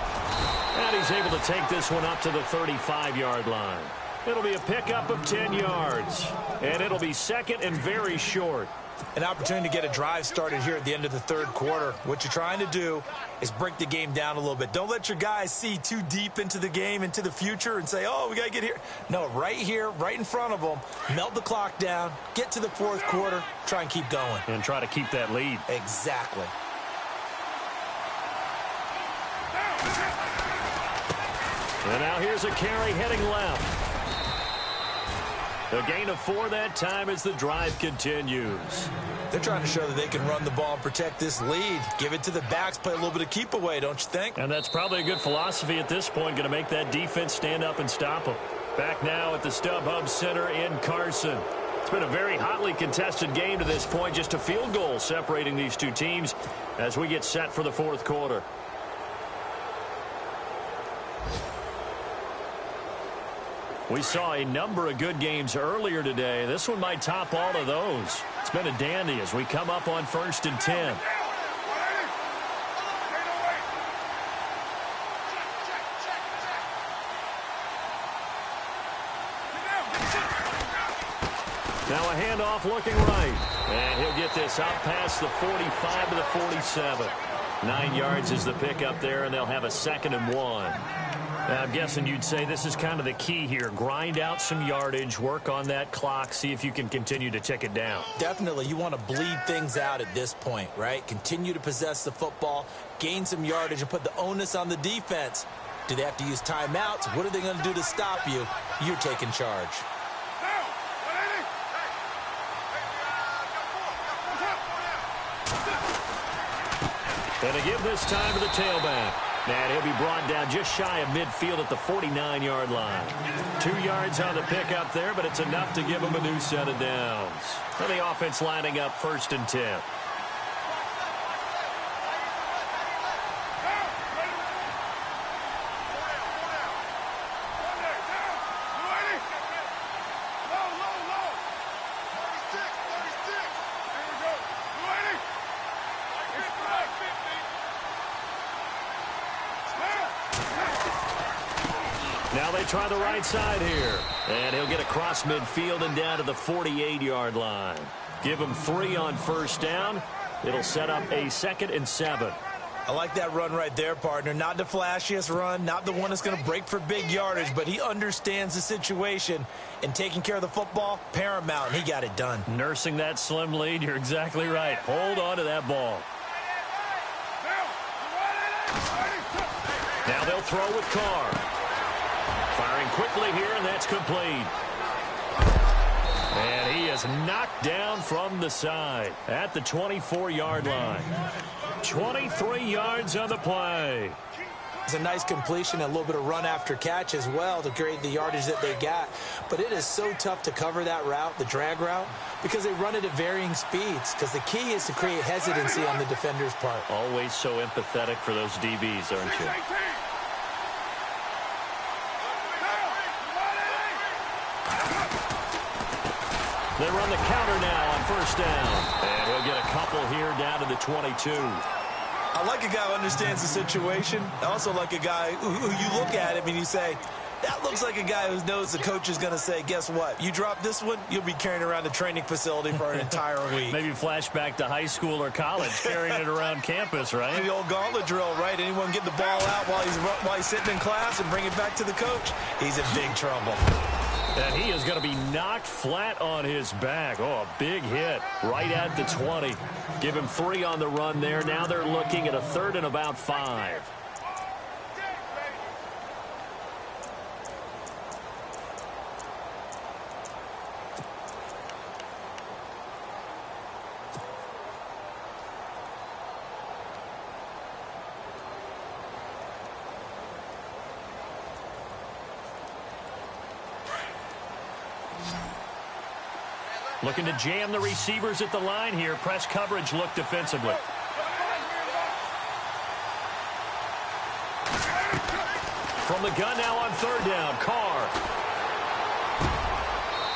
And he's able to take this one up to the 35-yard line. It'll be a pickup of 10 yards. And it'll be 2nd and very short. An opportunity to get a drive started here at the end of the third quarter. What you're trying to do is break the game down a little bit. Don't let your guys see too deep into the game, into the future, and say, oh, we got to get here. No, right here, right in front of them, melt the clock down, get to the fourth quarter, try and keep going. And try to keep that lead. Exactly. And now here's a carry heading left. A gain of 4 that time as the drive continues. They're trying to show that they can run the ball and protect this lead. Give it to the backs, play a little bit of keep away, don't you think? And that's probably a good philosophy at this point, going to make that defense stand up and stop them. Back now at the StubHub Center in Carson. It's been a very hotly contested game to this point, just a field goal separating these two teams as we get set for the fourth quarter. We saw a number of good games earlier today. This one might top all of those. It's been a dandy as we come up on 1st and 10. Now a handoff looking right. And he'll get this out past the 45 to the 47. 9 yards is the pickup there, and they'll have a 2nd and 1. Now, I'm guessing you'd say this is kind of the key here. Grind out some yardage, work on that clock, see if you can continue to tick it down. Definitely. You want to bleed things out at this point, right? Continue to possess the football, gain some yardage, and put the onus on the defense. Do they have to use timeouts? What are they going to do to stop you? You're taking charge. And to give this time to the tailback. And he'll be brought down just shy of midfield at the 49-yard line. 2 yards on the pickup there, but it's enough to give him a new set of downs. And the offense lining up 1st and 10. Now they try the right side here. And he'll get across midfield and down to the 48-yard line. Give him 3 on 1st down. It'll set up a 2nd and 7. I like that run right there, partner. Not the flashiest run, not the one that's going to break for big yardage, but he understands the situation, and taking care of the football, paramount, and he got it done. Nursing that slim lead, you're exactly right. Hold on to that ball. Now they'll throw with Carr. Firing quickly here, and that's complete. And he is knocked down from the side at the 24-yard line. 23 yards on the play. It's a nice completion, a little bit of run after catch as well to create the yardage that they got. But it is so tough to cover that route, the drag route, because they run it at varying speeds. Because the key is to create hesitancy on the defender's part. Always so empathetic for those DBs, aren't you? They run the counter now on 1st down. And he'll get a couple here down to the 22. I like a guy who understands the situation. I also like a guy who you look at him and you say, that looks like a guy who knows the coach is going to say, guess what? You drop this one, you'll be carrying around the training facility for an entire week. Maybe flashback to high school or college, carrying it around campus, right? The old gauntlet drill, right? Anyone get the ball out while he's sitting in class and bring it back to the coach? He's in big trouble. And he is going to be knocked flat on his back. Oh, a big hit right at the 20. Give him 3 on the run there. Now they're looking at a 3rd and about 5. Looking to jam the receivers at the line here. Press coverage look defensively. From the gun now on 3rd down, Carr.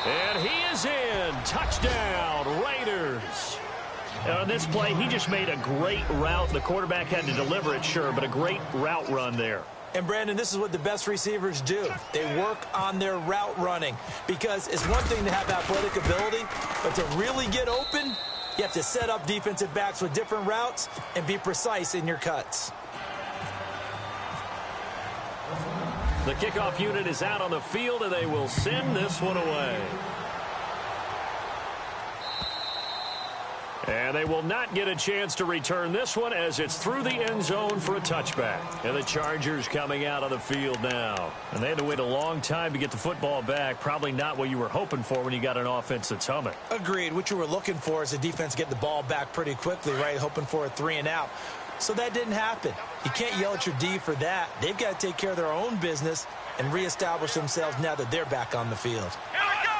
And he is in. Touchdown, Raiders. And on this play, he just made a great route. The quarterback had to deliver it, sure, but a great route run there. And, Brandon, this is what the best receivers do. They work on their route running because it's one thing to have athletic ability, but to really get open, you have to set up defensive backs with different routes and be precise in your cuts. The kickoff unit is out on the field, and they will send this one away. And they will not get a chance to return this one as it's through the end zone for a touchback. And the Chargers coming out on the field now. And they had to wait a long time to get the football back. Probably not what you were hoping for when you got an offense that's humming. Agreed. What you were looking for is the defense get the ball back pretty quickly, right? Hoping for a 3 and out. So that didn't happen. You can't yell at your D for that. They've got to take care of their own business and reestablish themselves now that they're back on the field. Here we go.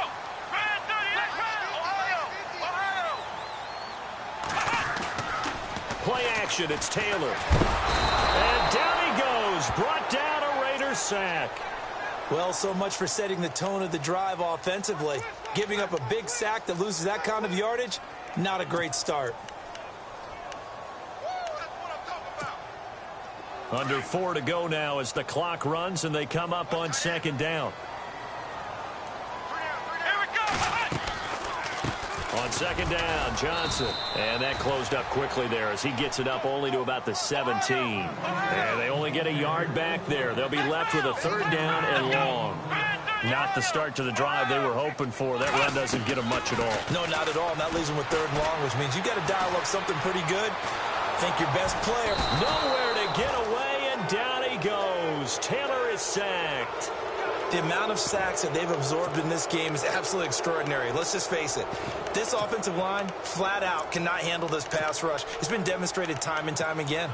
Play action, it's Taylor. And down he goes, brought down a Raiders sack. Well, so much for setting the tone of the drive offensively. Giving up a big sack that loses that kind of yardage, not a great start. Under 4 to go now as the clock runs and they come up on second down. On second down, Johnson. And that closed up quickly there as he gets it up only to about the 17. And they only get a yard back there. They'll be left with a third down and long. Not the start to the drive they were hoping for. That run doesn't get them much at all. No, not at all. And that leaves them with third and long, which means you got to dial up something pretty good. Think your best player. Nowhere to get away, and down he goes. Taylor is sacked. The amount of sacks that they've absorbed in this game is absolutely extraordinary. Let's just face it. This offensive line, flat out, cannot handle this pass rush. It's been demonstrated time and time again.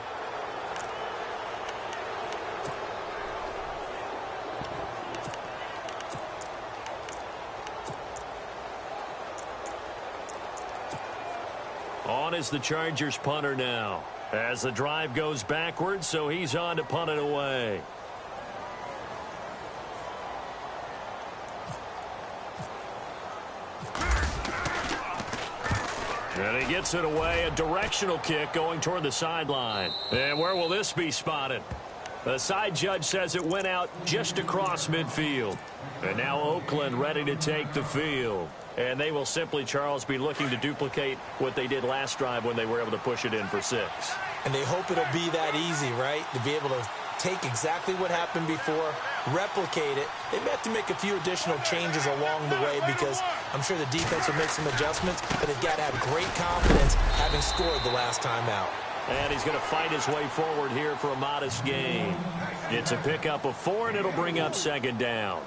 On is the Chargers punter now. As the drive goes backwards, so he's on to punt it away. And he gets it away, a directional kick going toward the sideline. And where will this be spotted? The side judge says it went out just across midfield. And now Oakland ready to take the field. And they will simply, Charles, be looking to duplicate what they did last drive when they were able to push it in for 6. And they hope it'll be that easy, right? To be able to take exactly what happened before, replicate it. They may have to make a few additional changes along the way because I'm sure the defense will make some adjustments, but they've got to have great confidence having scored the last time out. And he's going to fight his way forward here for a modest gain. It's a pickup of 4, and it'll bring up second down.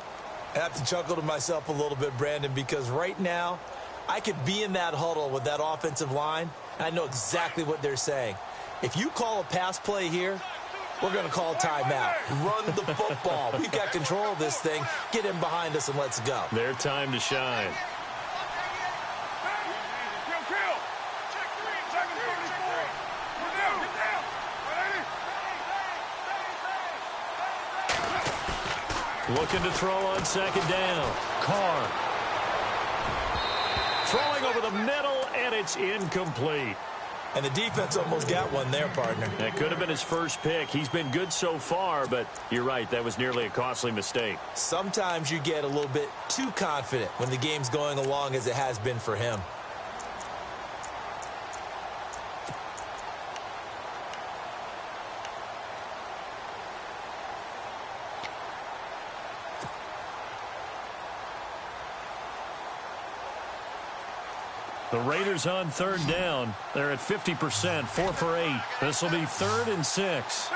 I have to chuckle to myself a little bit, Brandon, because right now I could be in that huddle with that offensive line, and I know exactly what they're saying. If you call a pass play here, we're going to call timeout. Run the football. We've got control of this thing. Get him behind us and let's go. Their time to shine. Looking to throw on second down. Carr. Throwing over the middle, and it's incomplete. And the defense almost got one there, partner. That could have been his first pick. He's been good so far, but you're right. That was nearly a costly mistake. Sometimes you get a little bit too confident when the game's going along as it has been for him. The Raiders on third down. They're at 50%, 4 for 8. This will be 3rd and 6.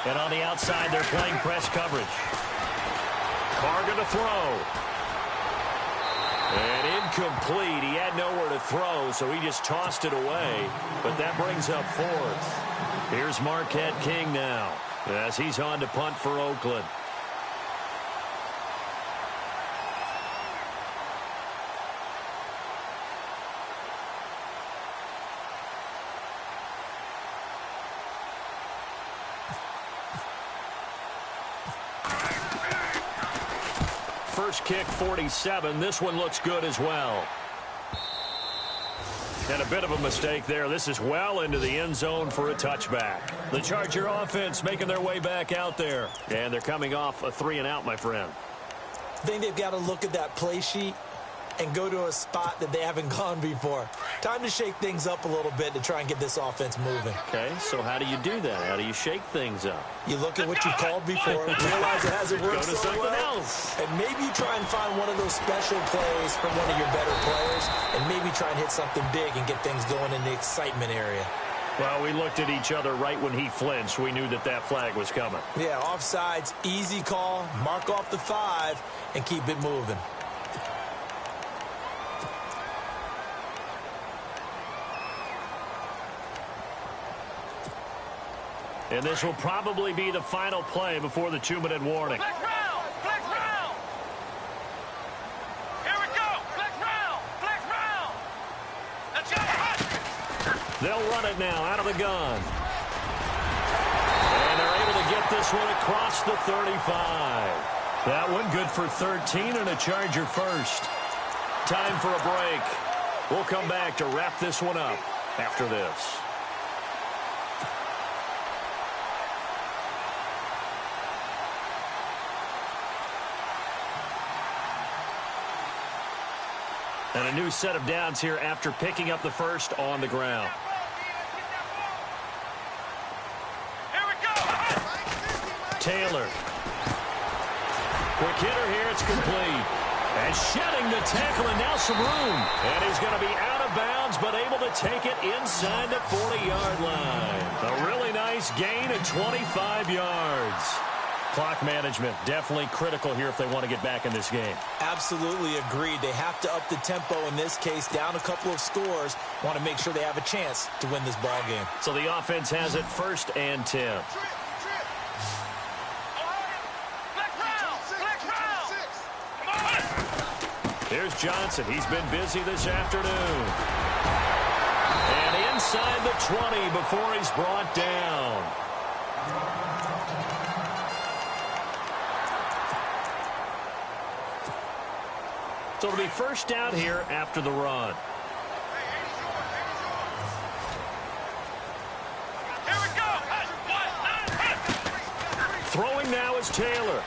And on the outside, they're playing press coverage. Carr going to throw. And incomplete. He had nowhere to throw, so he just tossed it away. But that brings up 4th. Here's Marquette King now as he's on to punt for Oakland. First kick, 47. This one looks good as well. And a bit of a mistake there. This is well into the end zone for a touchback. The Charger offense making their way back out there. And they're coming off a 3-and-out, my friend. I think they've got to look at that play sheet and go to a spot that they haven't gone before. Time to shake things up a little bit to try and get this offense moving. Okay, so how do you do that? How do you shake things up? You look at what you called before, realize it hasn't worked Go to so something well, else. and maybe you try and find one of those special plays from one of your better players, and maybe try and hit something big and get things going in the excitement area. Well, we looked at each other right when he flinched. We knew that that flag was coming. Yeah, offsides, easy call, mark off the 5, and keep it moving. And this will probably be the final play before the 2-minute warning. Flex round! Flex round! Here we go! Flex round! Flex round! Let's go! They'll run it now out of the gun. And they're able to get get this one across the 35. That one good for 13 and a Charger first. Time for a break. We'll come back to wrap this one up after this. And a new set of downs here after picking up the first on the ground. Here we go. Taylor. Quick hitter here. It's complete. And shedding the tackle and now some room. And he's going to be out of bounds but able to take it inside the 40-yard line. A really nice gain of 25 yards. Clock management definitely critical here if they want to get back in this game. Absolutely agreed. They have to up the tempo in this case, down a couple of scores. Want to make sure they have a chance to win this ball game. So the offense has it 1st and 10. Here's Johnson. He's been busy this afternoon. And inside the 20 before he's brought down. So it'll be first down here after the run. Here we go. Throwing now is Taylor.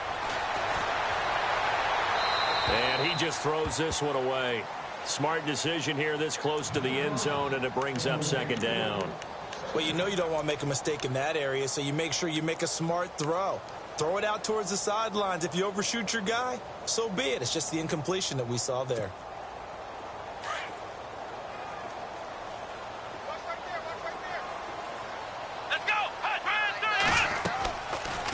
And he just throws this one away. Smart decision here this close to the end zone, and it brings up 2nd down. Well, you know you don't want to make a mistake in that area, so you make sure you make a smart throw. Throw it out towards the sidelines. If you overshoot your guy, so be it. It's just the incompletion that we saw there. Let's go.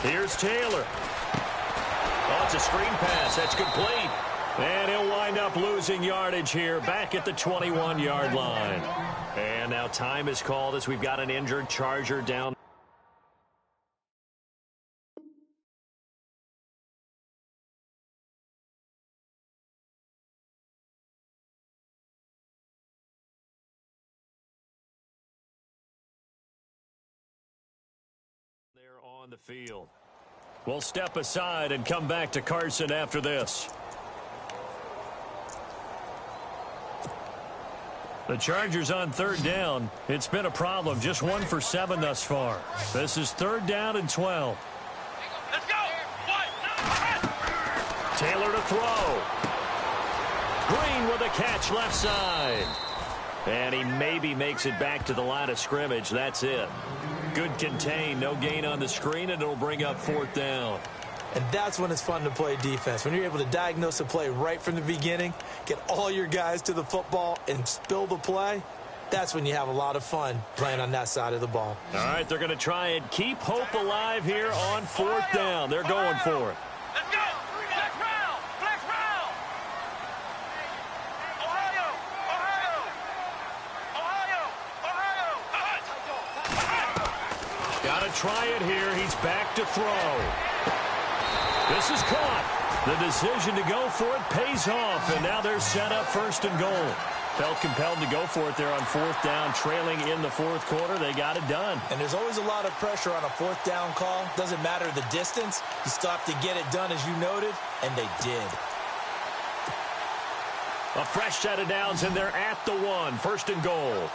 Here's Taylor. Oh, it's a screen pass. That's complete. And he'll wind up losing yardage here back at the 21-yard line. And now time is called as we've got an injured Charger down. There on the field. We'll step aside and come back to Carson after this. The Chargers on 3rd down. It's been a problem. Just 1 for 7 thus far. This is 3rd down and 12. Let's go. Taylor to throw. Green with a catch left side. And he maybe makes it back to the line of scrimmage. That's it. Good contain. No gain on the screen, and it'll bring up 4th down. And that's when it's fun to play defense. When you're able to diagnose a play right from the beginning, get all your guys to the football and spill the play, that's when you have a lot of fun playing on that side of the ball. All right, they're going to try and keep hope alive here on 4th down. They're going for it. Let's go. Flex round. Flex round. Ohio. Got to try it here. He's back to throw. This is caught. The decision to go for it pays off, and now they're set up 1st and goal. Felt compelled to go for it there on 4th down, trailing in the 4th quarter. They got it done. And there's always a lot of pressure on a 4th down call. Doesn't matter the distance. You still have to get it done, as you noted, and they did. A fresh set of downs, and they're at the 1. 1st and goal.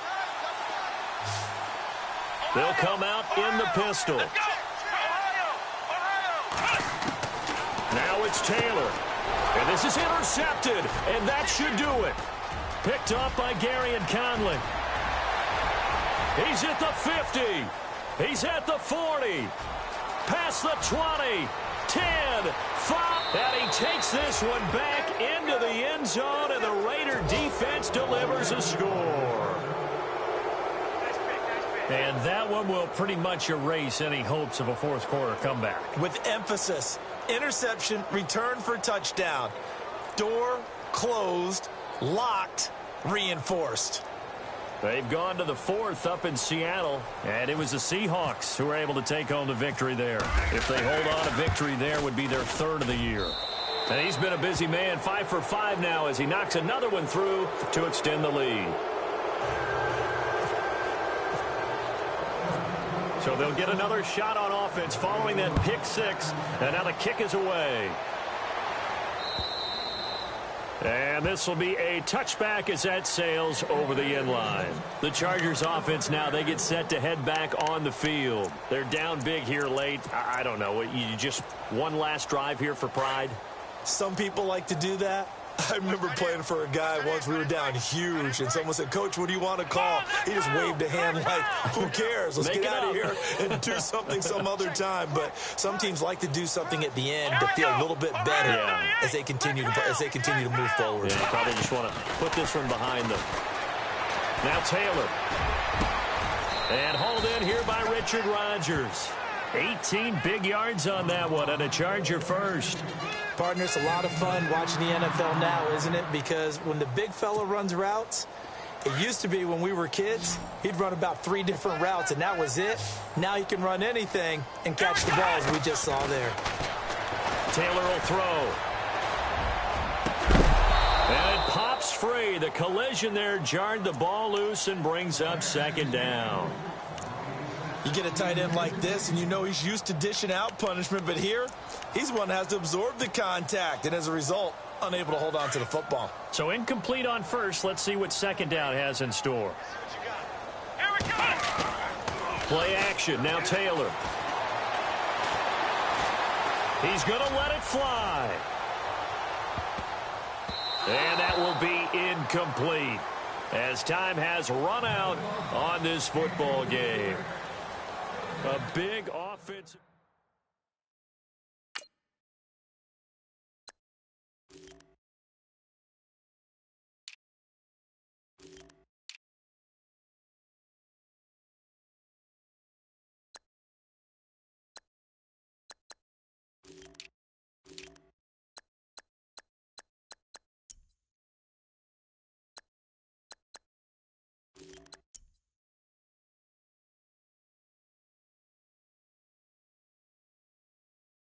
They'll come out in the pistol. Let's go. Ohio. Now it's Taylor. And this is intercepted, and that should do it. Picked up by Gary and Conley. He's at the 50. He's at the 40. Past the 20. 10. 5. And he takes this one back into the end zone, and the Raider defense delivers a score. And that one will pretty much erase any hopes of a 4th quarter comeback. With emphasis. Interception, return for touchdown. Door closed, locked, reinforced. They've gone to the 4th up in Seattle, and it was the Seahawks who were able to take home the victory there. If they hold on, a victory there would be their 3rd of the year. And he's been a busy man, 5 for 5 now as he knocks another one through to extend the lead. So they'll get another shot on offense following that pick six. And now the kick is away. And this will be a touchback as that sails over the end line. The Chargers offense now, they get set to head back on the field. They're down big here late. I don't know. You just one last drive here for pride? Some people like to do that. I remember playing for a guy once. We were down huge, and someone said, "Coach, what do you want to call?" He just waved a hand like, who cares? Let's get out of here and do something some other time. But some teams like to do something at the end to feel a little bit better as they continue to move forward. Yeah, probably just want to put this one behind them. Now Taylor. And hauled in here by Richard Rodgers. 18 big yards on that one, and a Charger first. Partner, it's a lot of fun watching the NFL now, isn't it? Because when the big fella runs routes, it used to be when we were kids, he'd run about 3 different routes, and that was it. Now he can run anything and catch the balls we just saw there. Taylor will throw. And it pops free. The collision there jarred the ball loose and brings up second down. You get a tight end like this, and you know he's used to dishing out punishment, but here, he's one that has to absorb the contact, and as a result, unable to hold on to the football. So incomplete on first. Let's see what second down has in store. Play action. Now Taylor. He's going to let it fly. And that will be incomplete as time has run out on this football game. A big offensive...